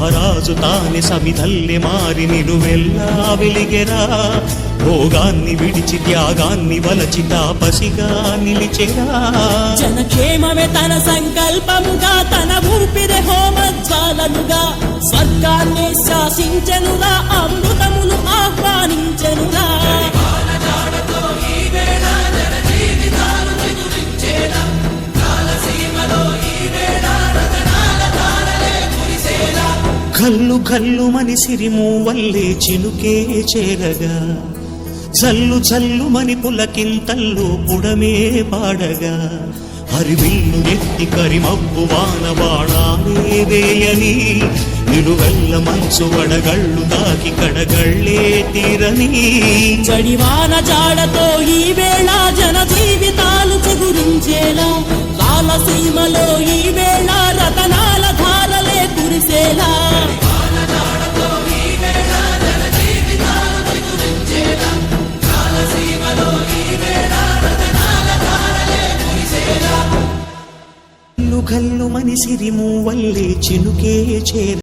మహారాజు తానే సమిధల్లె మారి నిలువెల్లా వెలిగెరా భోగాన్ని విడిచి త్యాగాన్ని వలచి తాపసిగా నిలిచెరా జనక్షేమమే తన సంకల్పముగా తన ఊపిరి హోమజ్వాలనుగా స్వర్గాన్ని శాసించెనురా అమృతమును ఆహ్వానించెనురా కల్లు కల్లు మని సిరిమూవల్లే చినుకే చేరగా చల్లు చల్లు మని పులకింతల్లు పుడమే పాడగా హరివిల్లు ఎత్తి కరిమబ్బు వాన బాణాలే వేయని నిలువెల్ల మంచు వడగళ్ళు దాకి కడగళ్ళే తీరని జడివాన జాడతో ఈ వేళ జన జీవితాలు చిగురించేలా రాలసీమలో ఈ వేళ రతనాల ధారలే కురిసేలా గల్లు మని సిరిమూవల్లే చినుకే చేర